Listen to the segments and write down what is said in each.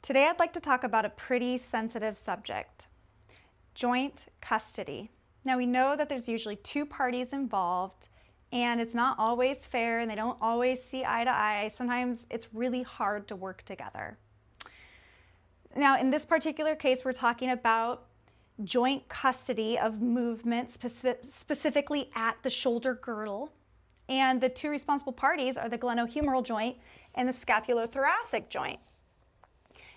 Today I'd like to talk about a pretty sensitive subject, joint custody. Now we know that there's usually two parties involved and it's not always fair and they don't always see eye to eye. Sometimes it's really hard to work together. Now in this particular case we're talking about joint custody of movement specifically at the shoulder girdle, and the two responsible parties are the glenohumeral joint and the scapulothoracic joint.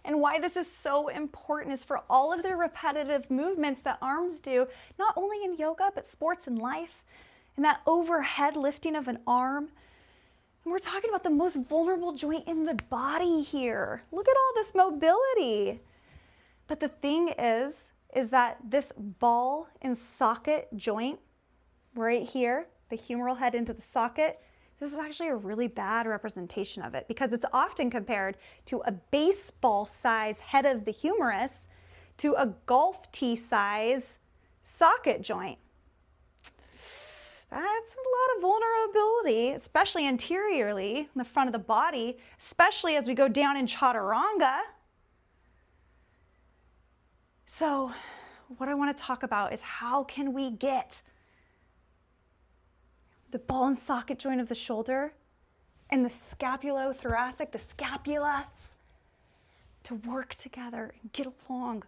And why this is so important is for all of the repetitive movements that arms do, not only in yoga, but sports and life, and that overhead lifting of an arm. And we're talking about the most vulnerable joint in the body here. Look at all this mobility. But the thing is that this ball and socket joint right here, the humeral head into the socket, this is actually a really bad representation of it because it's often compared to a baseball size head of the humerus to a golf tee size socket joint. That's a lot of vulnerability, especially anteriorly in the front of the body, especially as we go down in chaturanga. So what I want to talk about is how can we get the ball and socket joint of the shoulder and the scapulothoracic, the scapulas, to work together and get along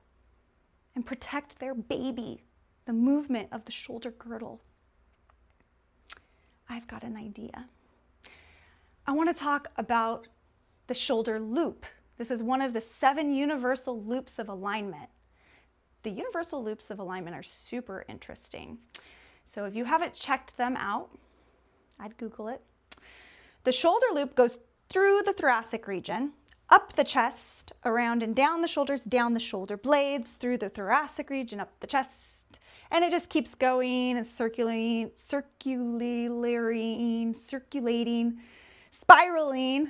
and protect their baby, the movement of the shoulder girdle. I've got an idea. I want to talk about the shoulder loop. This is one of the 7 universal loops of alignment. The universal loops of alignment are super interesting. So if you haven't checked them out, I'd Google it. The shoulder loop goes through the thoracic region, up the chest, around and down the shoulders, down the shoulder blades, through the thoracic region, up the chest, and it just keeps going and circulating, spiraling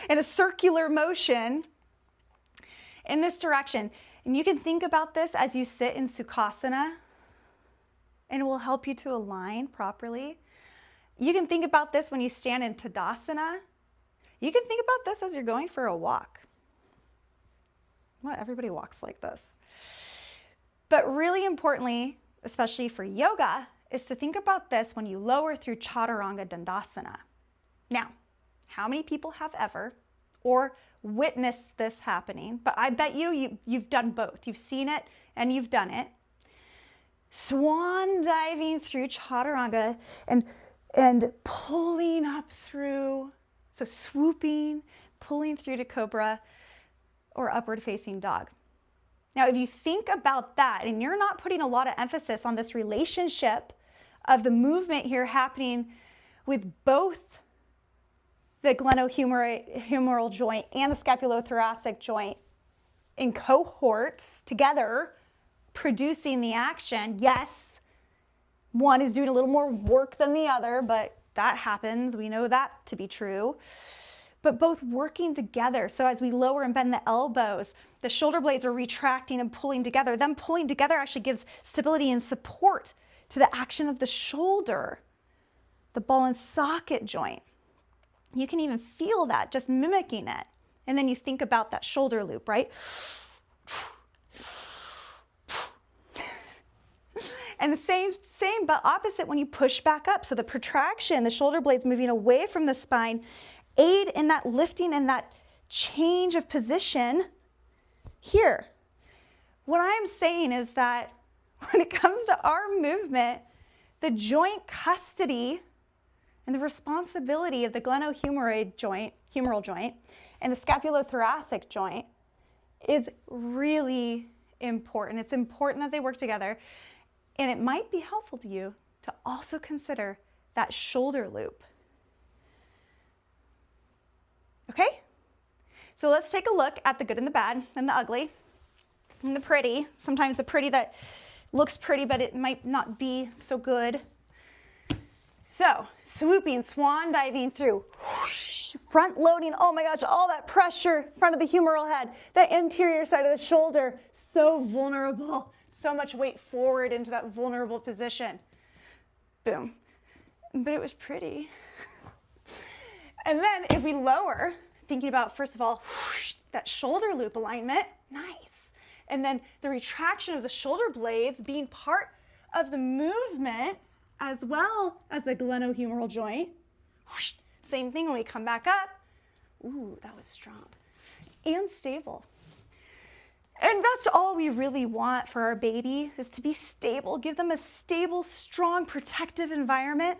in a circular motion in this direction. And you can think about this as you sit in Sukhasana, and it will help you to align properly. You can think about this when you stand in Tadasana. You can think about this as you're going for a walk. Well, everybody walks like this. But really importantly, especially for yoga, is to think about this when you lower through Chaturanga Dandasana. Now, how many people have ever or witnessed this happening? But I bet you've done both. You've seen it and you've done it. Swan diving through Chaturanga and pulling up through, so swooping, pulling through to Cobra or upward facing dog. Now, if you think about that and you're not putting a lot of emphasis on this relationship of the movement here happening with both the glenohumeral joint and the scapulothoracic joint in cohorts together, producing the action, yes, one is doing a little more work than the other, but that happens. We know that to be true. But both working together. So as we lower and bend the elbows, the shoulder blades are retracting and pulling together. Them pulling together actually gives stability and support to the action of the shoulder, the ball and socket joint. You can even feel that just mimicking it. And then you think about that shoulder loop, right? And the same but opposite when you push back up. So the protraction, the shoulder blades moving away from the spine, aid in that lifting and that change of position here. What I'm saying is that when it comes to arm movement, the joint custody and the responsibility of the glenohumeral joint, and the scapulothoracic joint is really important. It's important that they work together. And it might be helpful to you to also consider that shoulder loop. Okay? So let's take a look at the good and the bad and the ugly and the pretty. Sometimes the pretty that looks pretty, but it might not be so good. So, swooping, swan diving through, whoosh, front loading, oh my gosh, all that pressure, front of the humeral head, the anterior side of the shoulder, so vulnerable. So much weight forward into that vulnerable position. Boom. But it was pretty. And then if we lower, thinking about, first of all, whoosh, That shoulder loop alignment, nice. And then the retraction of the shoulder blades being part of the movement as well as the glenohumeral joint. Whoosh. Same thing when we come back up. Ooh, that was strong and stable. And that's all we really want for our baby, is to be stable. Give them a stable, strong, protective environment